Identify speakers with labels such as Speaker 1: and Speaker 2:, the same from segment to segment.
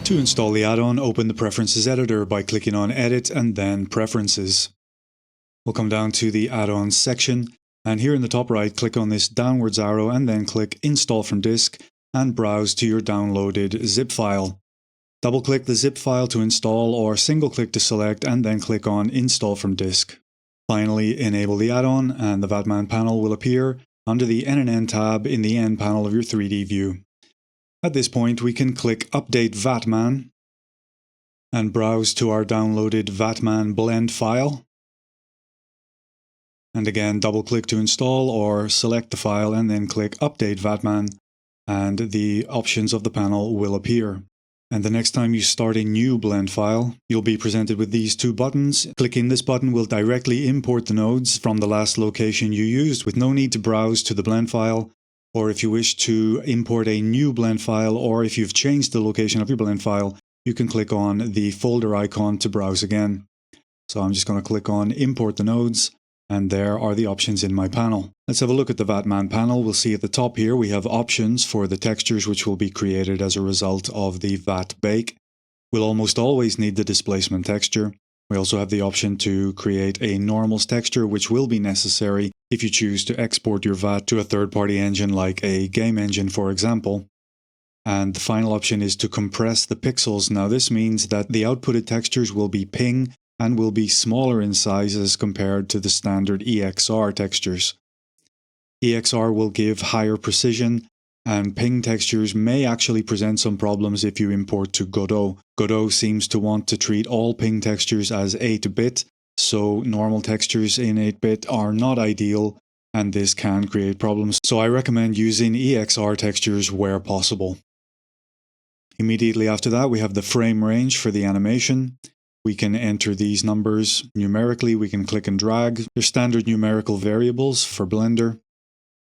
Speaker 1: To install the add-on, open the Preferences editor by clicking on Edit and then Preferences. We'll come down to the add-ons section, and here in the top right, click on this downwards arrow and then click Install from Disk and browse to your downloaded zip file. Double-click the zip file to install or single-click to select and then click on Install from Disk. Finally, enable the add-on and the VAT Man panel will appear under the NNN tab in the End panel of your 3D view. At this point, we can click Update VAT Man and browse to our downloaded VAT Man blend file. And again, double-click to install or select the file and then click Update VAT Man, and the options of the panel will appear. And the next time you start a new blend file, you'll be presented with these two buttons. Clicking this button will directly import the nodes from the last location you used with no need to browse to the blend file. Or if you wish to import a new blend file, or if you've changed the location of your blend file, you can click on the folder icon to browse again. So I'm just going to click on Import the Nodes, and there are the options in my panel. Let's have a look at the VAT Man panel. We'll see at the top here we have options for the textures which will be created as a result of the VAT bake. We'll almost always need the displacement texture. We also have the option to create a normals texture, which will be necessary if you choose to export your VAT to a third-party engine like a game engine, for example. And the final option is to compress the pixels. Now this means that the outputted textures will be ping and will be smaller in size as compared to the standard EXR textures. EXR will give higher precision, and ping textures may actually present some problems if you import to Godot. Godot seems to want to treat all ping textures as 8-bit, so normal textures in 8-bit are not ideal, and this can create problems. So I recommend using EXR textures where possible. Immediately after that, we have the frame range for the animation. We can enter these numbers numerically. We can click and drag. They're standard numerical variables for Blender.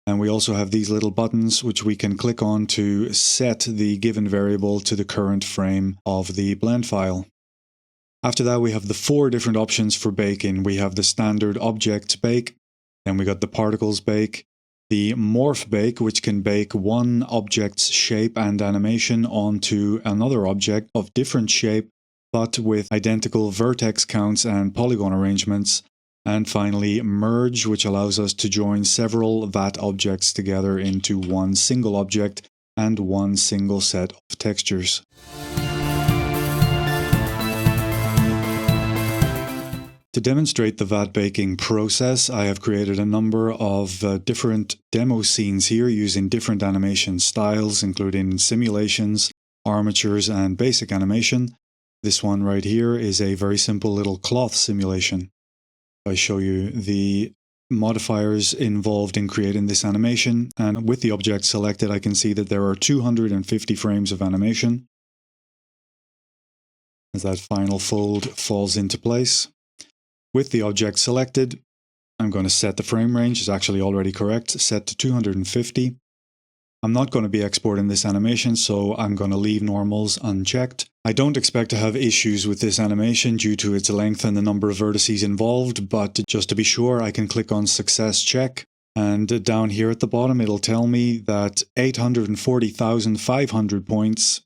Speaker 1: And we also have these little buttons which we can click on to set the given variable to the current frame of the blend file. After that, we have the 4 different options for baking. We have the standard objects bake, then we got the particles bake, the morph bake, which can bake one object's shape and animation onto another object of different shape, but with identical vertex counts and polygon arrangements. And finally, merge, which allows us to join several VAT objects together into one single object and one single set of textures. To demonstrate the VAT baking process, I have created a number of different demo scenes here using different animation styles, including simulations, armatures, and basic animation. This one right here is a very simple little cloth simulation. I show you the modifiers involved in creating this animation, and with the object selected I can see that there are 250 frames of animation as that final fold falls into place. With the object selected, I'm going to set the frame range, it's actually already correct, set to 250. I'm not going to be exporting this animation, so I'm going to leave normals unchecked. I don't expect to have issues with this animation due to its length and the number of vertices involved, but just to be sure, I can click on Success Check, and down here at the bottom it'll tell me that 840,500 points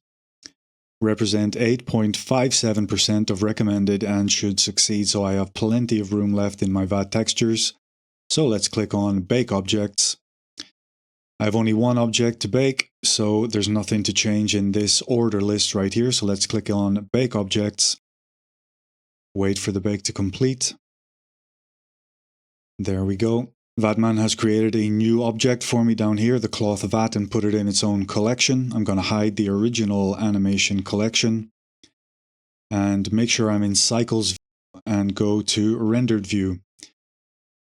Speaker 1: represent 8.57% of recommended and should succeed, so I have plenty of room left in my VAT textures. So let's click on Bake Objects. I have only one object to bake, so there's nothing to change in this order list right here. So let's click on Bake Objects, wait for the bake to complete. There we go. VAT Man has created a new object for me down here, the cloth VAT, and put it in its own collection. I'm going to hide the original animation collection and make sure I'm in Cycles View and go to Rendered View.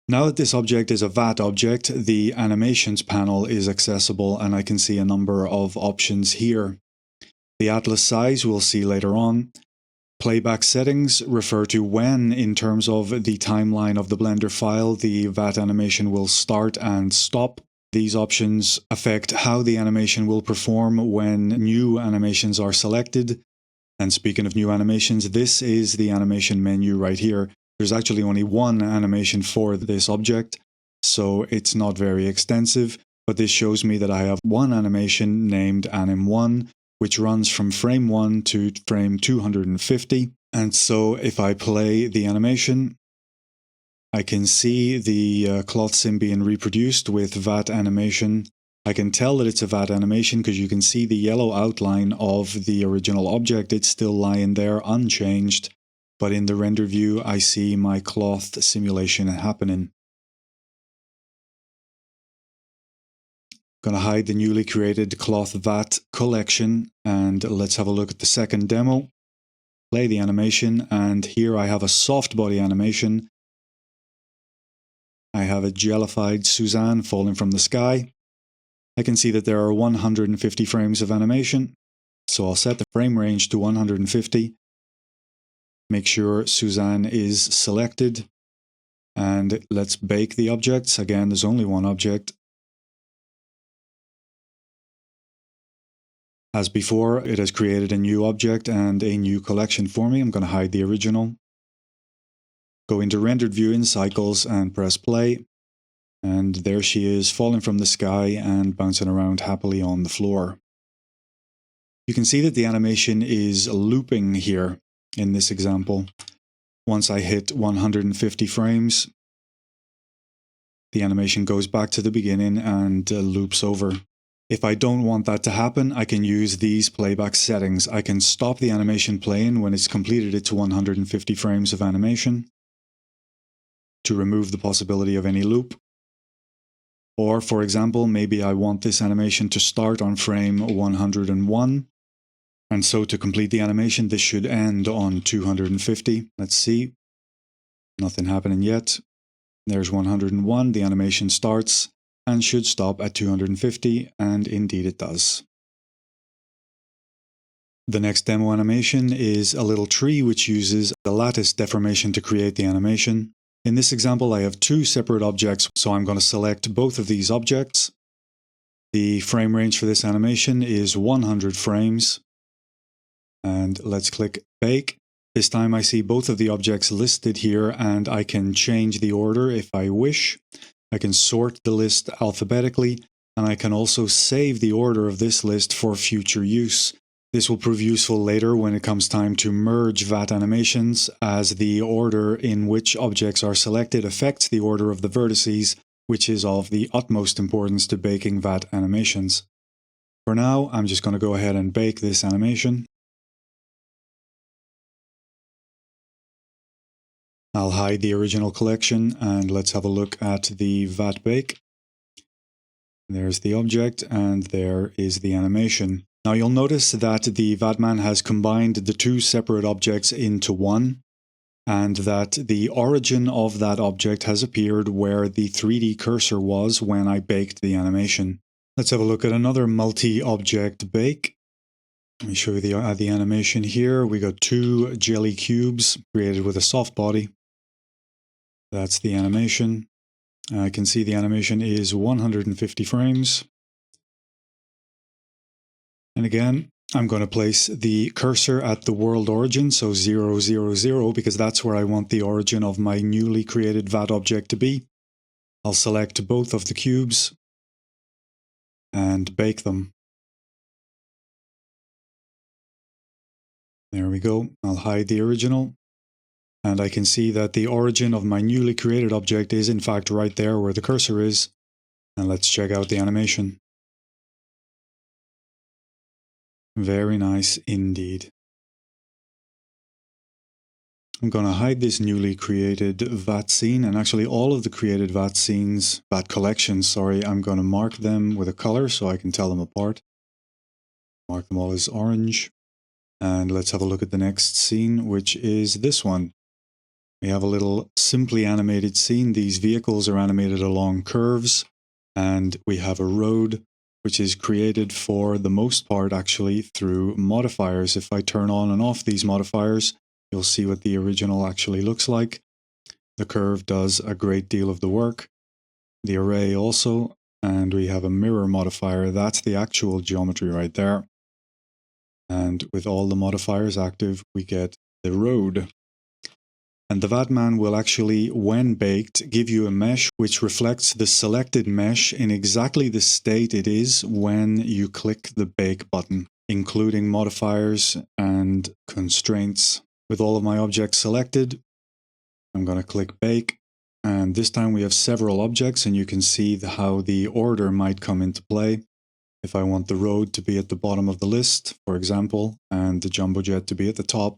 Speaker 1: Now that this object is a VAT object, the Animations panel is accessible and I can see a number of options here. The atlas size we'll see later on. Playback settings refer to when, in terms of the timeline of the Blender file, the VAT animation will start and stop. These options affect how the animation will perform when new animations are selected. And speaking of new animations, this is the animation menu right here. There's actually only one animation for this object, so it's not very extensive, but this shows me that I have one animation named anim1, which runs from frame 1 to frame 250. And so if I play the animation, I can see the cloth sim being reproduced with VAT animation. I can tell that it's a VAT animation because you can see the yellow outline of the original object. It's still lying there unchanged, but in the render view I see my cloth simulation happening. Going to hide the newly created cloth VAT collection, and let's have a look at the second demo. Play the animation, and here I have a soft body animation. I have a jellified Suzanne falling from the sky. I can see that there are 150 frames of animation, so I'll set the frame range to 150. Make sure Suzanne is selected, and let's bake the objects. Again, there's only one object. As before, it has created a new object and a new collection for me. I'm going to hide the original. Go into rendered view in cycles and press play. And there she is, falling from the sky and bouncing around happily on the floor. You can see that the animation is looping here in this example. Once I hit 150 frames, the animation goes back to the beginning and loops over. If I don't want that to happen, I can use these playback settings. I can stop the animation playing when it's completed its 150 frames of animation to remove the possibility of any loop. Or, for example, maybe I want this animation to start on frame 101. And so to complete the animation, this should end on 250. Let's see. Nothing happening yet. There's 101. The animation starts and should stop at 250. And indeed it does. The next demo animation is a little tree which uses the lattice deformation to create the animation. In this example, I have two separate objects, so I'm going to select both of these objects. The frame range for this animation is 100 frames. And let's click Bake. This time I see both of the objects listed here, and I can change the order if I wish. I can sort the list alphabetically, and I can also save the order of this list for future use. This will prove useful later when it comes time to merge VAT animations, as the order in which objects are selected affects the order of the vertices, which is of the utmost importance to baking VAT animations. For now, I'm just going to go ahead and bake this animation. I'll hide the original collection, and let's have a look at the VAT bake. There's the object, and there is the animation. Now you'll notice that the VAT Man has combined the two separate objects into one, and that the origin of that object has appeared where the 3D cursor was when I baked the animation. Let's have a look at another multi-object bake. Let me show you the animation here. We got two jelly cubes created with a soft body. That's the animation. I can see the animation is 150 frames. And again, I'm going to place the cursor at the world origin, so 0, 0, 0, because that's where I want the origin of my newly created VAT object to be. I'll select both of the cubes and bake them. There we go. I'll hide the original. And I can see that the origin of my newly created object is in fact right there where the cursor is. And let's check out the animation. Very nice indeed. I'm going to hide this newly created VAT scene, and actually all of the created VAT scenes, VAT collections, sorry, I'm going to mark them with a color so I can tell them apart. Mark them all as orange. And let's have a look at the next scene, which is this one. We have a little simply animated scene. These vehicles are animated along curves, and we have a road which is created for the most part actually through modifiers. If I turn on and off these modifiers, you'll see what the original actually looks like. The curve does a great deal of the work. The array also, and we have a mirror modifier. That's the actual geometry right there. And with all the modifiers active, we get the road. And the VAT Man will actually, when baked, give you a mesh which reflects the selected mesh in exactly the state it is when you click the bake button. including modifiers and constraints. With all of my objects selected, I'm going to click Bake, and this time we have several objects, and you can see how the order might come into play. If I want the road to be at the bottom of the list, for example, and the jumbo jet to be at the top,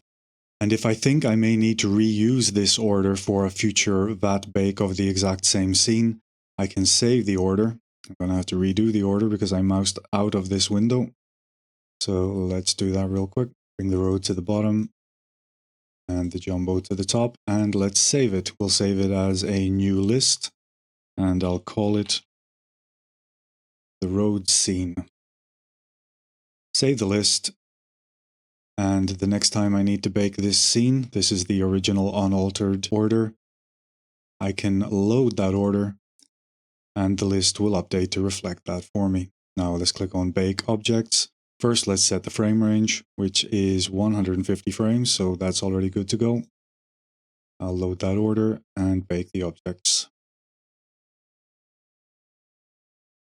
Speaker 1: and if I think I may need to reuse this order for a future VAT bake of the exact same scene, I can save the order. I'm going to have to redo the order because I moused out of this window. So let's do that real quick. Bring the road to the bottom and the jumbo to the top, and let's save it. We'll save it as a new list, and I'll call it the road scene. Save the list. And the next time I need to bake this scene, this is the original unaltered order, I can load that order and the list will update to reflect that for me. Now let's click on Bake Objects. First, let's set the frame range, which is 150 frames, so that's already good to go. I'll load that order and bake the objects.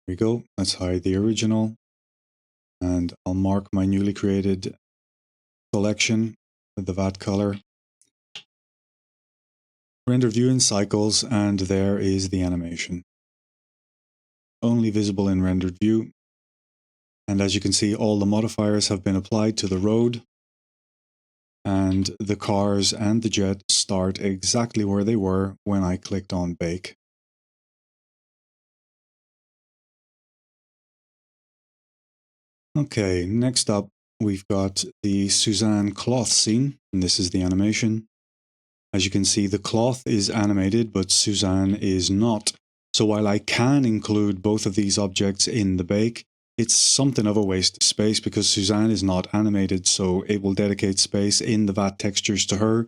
Speaker 1: Here we go. Let's hide the original, and I'll mark my newly created collection with the VAT color. Render view in cycles, and there is the animation. Only visible in rendered view. And as you can see, all the modifiers have been applied to the road, and the cars and the jet start exactly where they were when I clicked on Bake. Okay, next up we've got the Suzanne cloth scene, and this is the animation. As you can see, the cloth is animated, but Suzanne is not. So while I can include both of these objects in the bake, it's something of a waste of space because Suzanne is not animated, so it will dedicate space in the VAT textures to her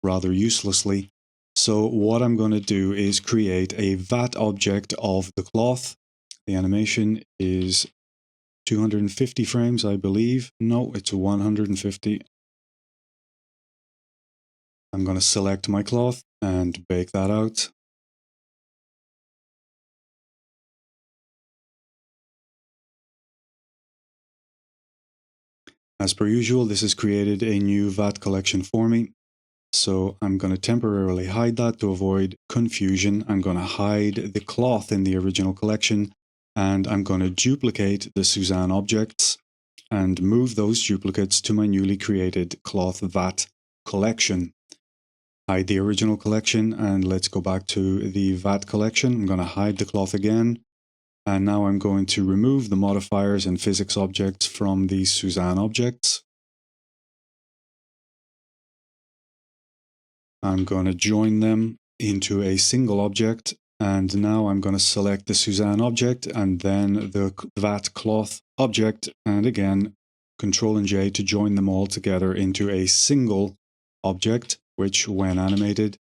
Speaker 1: rather uselessly. So what I'm going to do is create a VAT object of the cloth. The animation is 250 frames, I believe. No, it's 150. I'm going to select my cloth and bake that out. As per usual, this has created a new VAT collection for me. So I'm going to temporarily hide that to avoid confusion. I'm going to hide the cloth in the original collection, and I'm going to duplicate the Suzanne objects and move those duplicates to my newly created cloth VAT collection. Hide the original collection, and let's go back to the VAT collection. I'm going to hide the cloth again. And now I'm going to remove the modifiers and physics objects from these Suzanne objects. I'm going to join them into a single object. And now I'm going to select the Suzanne object and then the VAT cloth object. And again, Control and J to join them all together into a single object, which when animated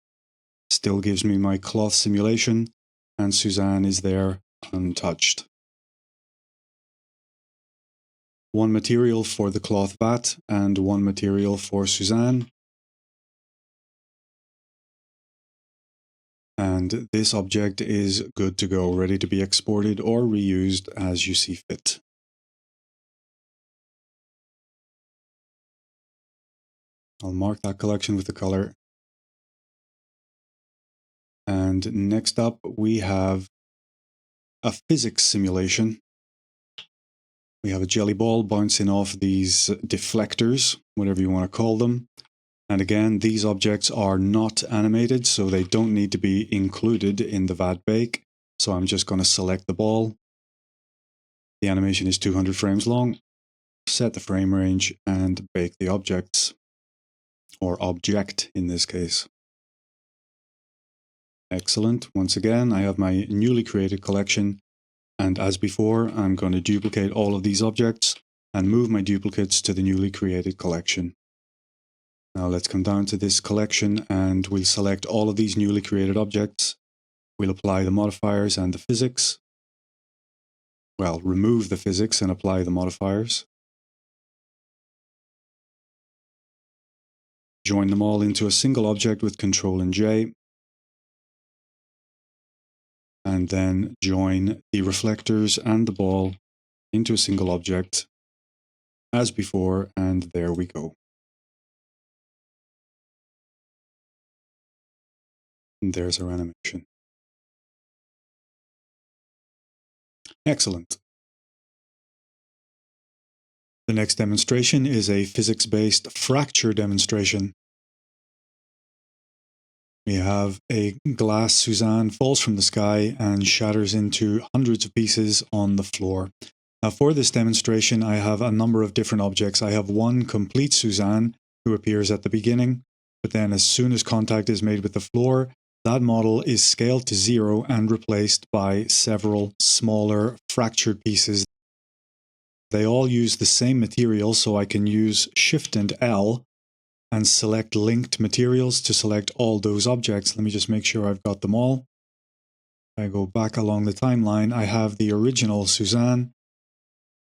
Speaker 1: still gives me my cloth simulation. And Suzanne is there untouched. One material for the cloth VAT and one material for Suzanne. And this object is good to go, ready to be exported or reused as you see fit. I'll mark that collection with the color. And next up we have a physics simulation. We have a jelly ball bouncing off these deflectors, whatever you want to call them. And again, these objects are not animated, so they don't need to be included in the VAT bake. So I'm just going to select the ball. The animation is 200 frames long. Set the frame range and bake the objects, or object in this case. Excellent. Once again, I have my newly created collection. And as before, I'm going to duplicate all of these objects and move my duplicates to the newly created collection. Now let's come down to this collection and we'll select all of these newly created objects. We'll apply the modifiers and the physics. Well, remove the physics and apply the modifiers. Join them all into a single object with Control and J. And then join the reflectors and the ball into a single object. as before, and there we go. And there's our animation. Excellent. The next demonstration is a physics-based fracture demonstration. We have a glass Suzanne falls from the sky and shatters into hundreds of pieces on the floor. Now for this demonstration, I have a number of different objects. I have one complete Suzanne who appears at the beginning, but then as soon as contact is made with the floor, that model is scaled to 0 and replaced by several smaller fractured pieces. They all use the same material, so I can use Shift and L and select linked materials to select all those objects. Let me just make sure I've got them all. I go back along the timeline. I have the original Suzanne,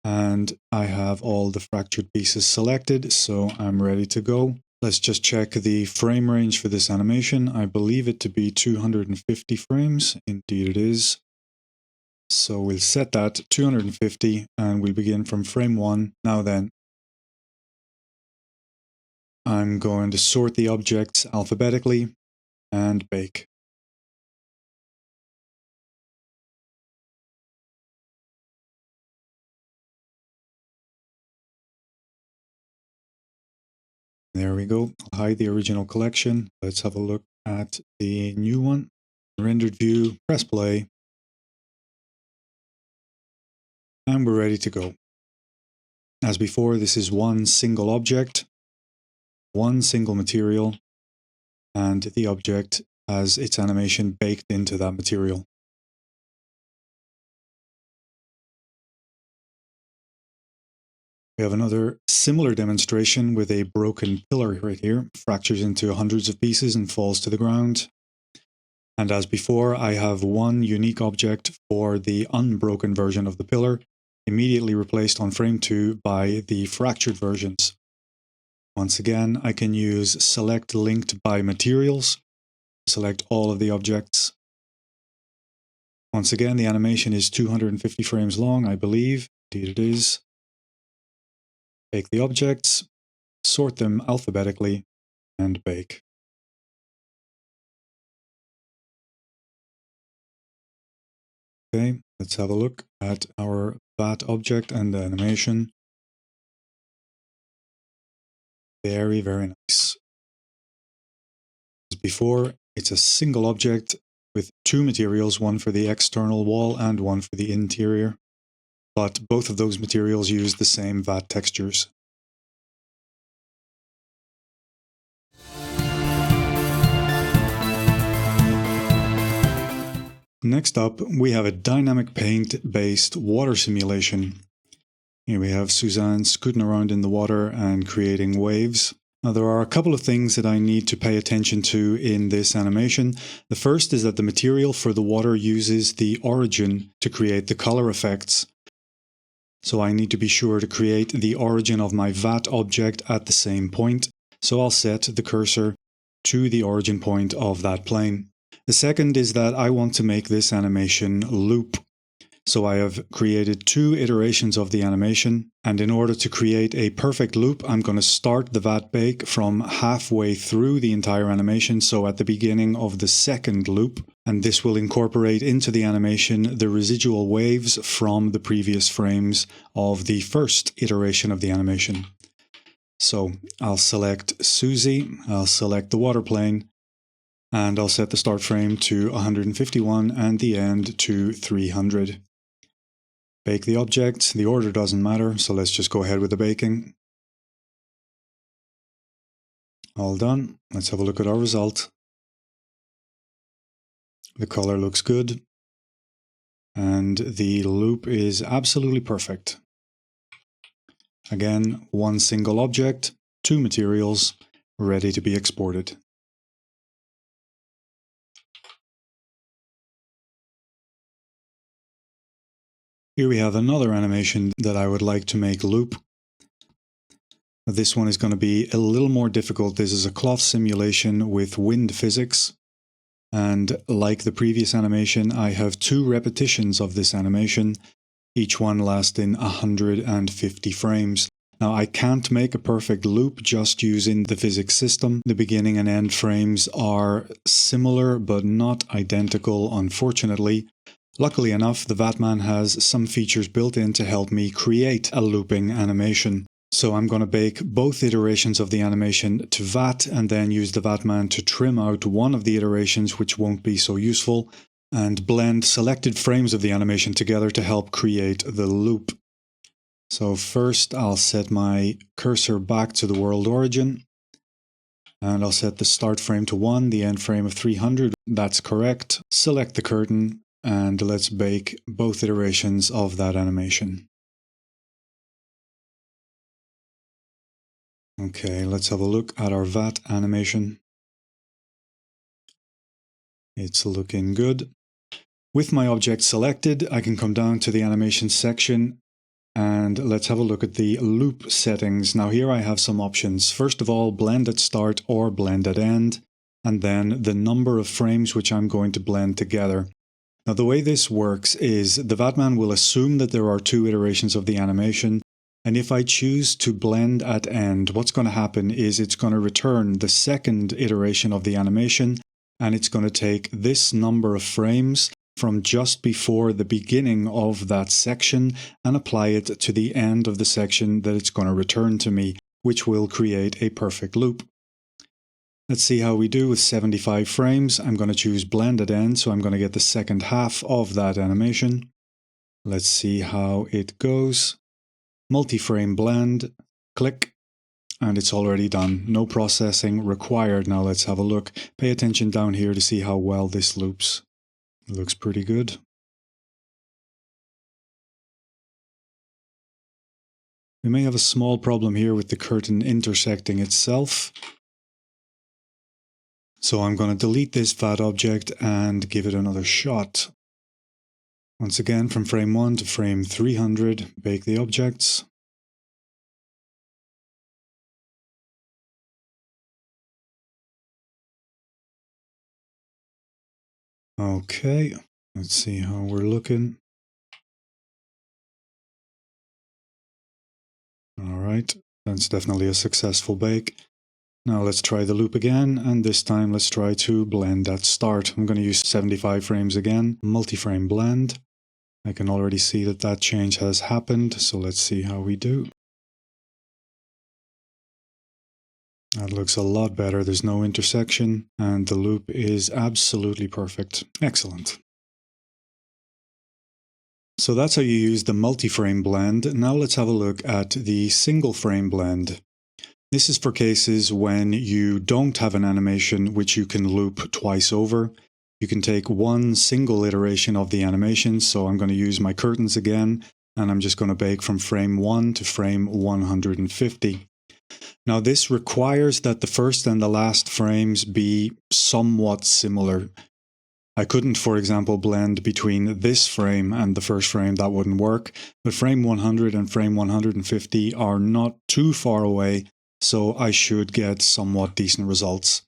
Speaker 1: and I have all the fractured pieces selected, so I'm ready to go. Let's just check the frame range for this animation. I believe it to be 250 frames. Indeed it is. So we'll set that 250 and we'll begin from frame 1. Now then, I'm going to sort the objects alphabetically and bake. There we go. I'll hide the original collection. Let's have a look at the new one. Rendered view, press play. And we're ready to go. As before, this is one single object, one single material, and the object has its animation baked into that material. We have another similar demonstration with a broken pillar right here, fractures into hundreds of pieces and falls to the ground. And as before, I have one unique object for the unbroken version of the pillar, immediately replaced on frame 2 by the fractured versions. Once again, I can use Select Linked by Materials, select all of the objects. Once again, the animation is 250 frames long, I believe. Indeed it is. Take the objects, sort them alphabetically, and bake. Okay, let's have a look at our VAT object and the animation. Very, very nice. As before, it's a single object with two materials, one for the external wall and one for the interior. But both of those materials use the same VAT textures. Next up, we have a dynamic paint-based water simulation. Here we have Suzanne scooting around in the water and creating waves. Now there are a couple of things that I need to pay attention to in this animation. The first is that the material for the water uses the origin to create the color effects. So I need to be sure to create the origin of my VAT object at the same point. So I'll set the cursor to the origin point of that plane. The second is that I want to make this animation loop. So I have created two iterations of the animation, and in order to create a perfect loop, I'm going to start the VAT bake from halfway through the entire animation, so at the beginning of the second loop, and this will incorporate into the animation the residual waves from the previous frames of the first iteration of the animation. So I'll select Susie, I'll select the water plane, and I'll set the start frame to 151 and the end to 300. Bake the object. The order doesn't matter, so let's just go ahead with the baking. All done. Let's have a look at our result. The color looks good, and the loop is absolutely perfect. Again, one single object, two materials, ready to be exported. Here we have another animation that I would like to make loop. This one is going to be a little more difficult. This is a cloth simulation with wind physics. And like the previous animation, I have two repetitions of this animation, each one lasting 150 frames. Now I can't make a perfect loop just using the physics system. The beginning and end frames are similar but not identical, unfortunately. Luckily enough, the VAT Man has some features built in to help me create a looping animation. So I'm going to bake both iterations of the animation to VAT and then use the VAT Man to trim out one of the iterations which won't be so useful and blend selected frames of the animation together to help create the loop. So first I'll set my cursor back to the world origin and I'll set the start frame to 1, the end frame of 300. That's correct. Select the curtain and let's bake both iterations of that animation. Okay, let's have a look at our VAT animation. It's looking good. With my object selected, I can come down to the animation section and let's have a look at the loop settings. Now here I have some options. First of all, blend at start or blend at end, and then the number of frames which I'm going to blend together. Now the way this works is the VAT Man will assume that there are 2 iterations of the animation, and if I choose to blend at end, what's going to happen is it's going to return the second iteration of the animation, and it's going to take this number of frames from just before the beginning of that section and apply it to the end of the section that it's going to return to me, which will create a perfect loop. Let's see how we do with 75 frames. I'm going to choose blend at end, so I'm going to get the second half of that animation. Let's see how it goes. Multi-frame blend, click, and it's already done. No processing required. Now let's have a look. Pay attention down here to see how well this loops. It looks pretty good. We may have a small problem here with the curtain intersecting itself. So I'm going to delete this VAT object and give it another shot. Once again, from frame 1 to frame 300, bake the objects. Okay, let's see how we're looking. Alright, that's definitely a successful bake. Now let's try the loop again, and this time let's try to blend at start. I'm going to use 75 frames again, multi-frame blend. I can already see that that change has happened, so let's see how we do. That looks a lot better, there's no intersection, and the loop is absolutely perfect. Excellent. So that's how you use the multi-frame blend. Now let's have a look at the single frame blend. This is for cases when you don't have an animation which you can loop twice over. You can take one single iteration of the animation, so I'm going to use my curtains again, and I'm just going to bake from frame 1 to frame 150. Now this requires that the first and the last frames be somewhat similar. I couldn't, for example, blend between this frame and the first frame, that wouldn't work, but frame 100 and frame 150 are not too far away, so I should get somewhat decent results.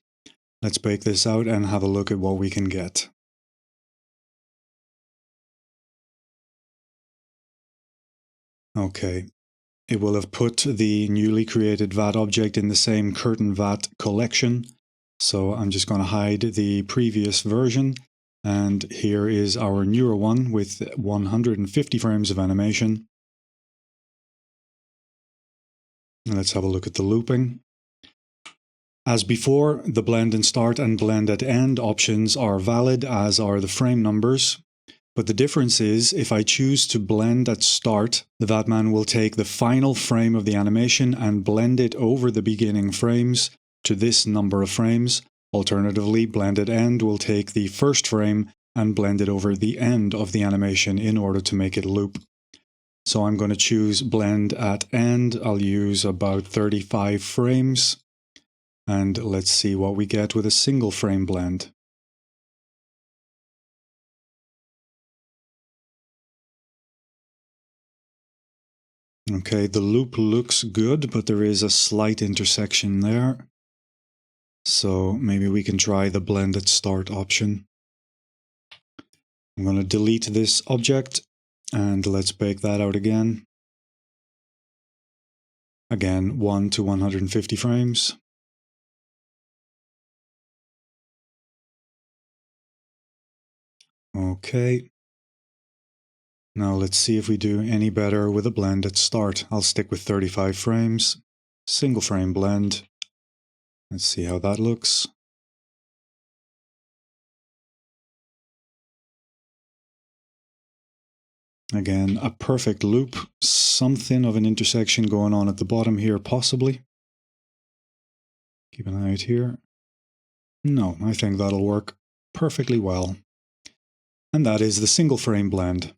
Speaker 1: Let's bake this out and have a look at what we can get. Okay, it will have put the newly created VAT object in the same curtain VAT collection, so I'm just going to hide the previous version. And here is our newer one with 150 frames of animation. Let's have a look at the looping. As before, the blend and start and blend at end options are valid, as are the frame numbers. But the difference is, if I choose to blend at start, the VAT Man will take the final frame of the animation and blend it over the beginning frames to this number of frames. Alternatively, blend at end will take the first frame and blend it over the end of the animation in order to make it loop. So I'm going to choose blend at end. I'll use about 35 frames. And let's see what we get with a single frame blend. Okay, the loop looks good, but there is a slight intersection there. So maybe we can try the blend at start option. I'm going to delete this object and let's bake that out again. Again, 1 to 150 frames. Okay. Now let's see if we do any better with a blend at start. I'll stick with 35 frames. Single frame blend. Let's see how that looks. Again, a perfect loop. Something of an intersection going on at the bottom here, possibly. Keep an eye out here. No, I think that'll work perfectly well. And that is the single frame blend.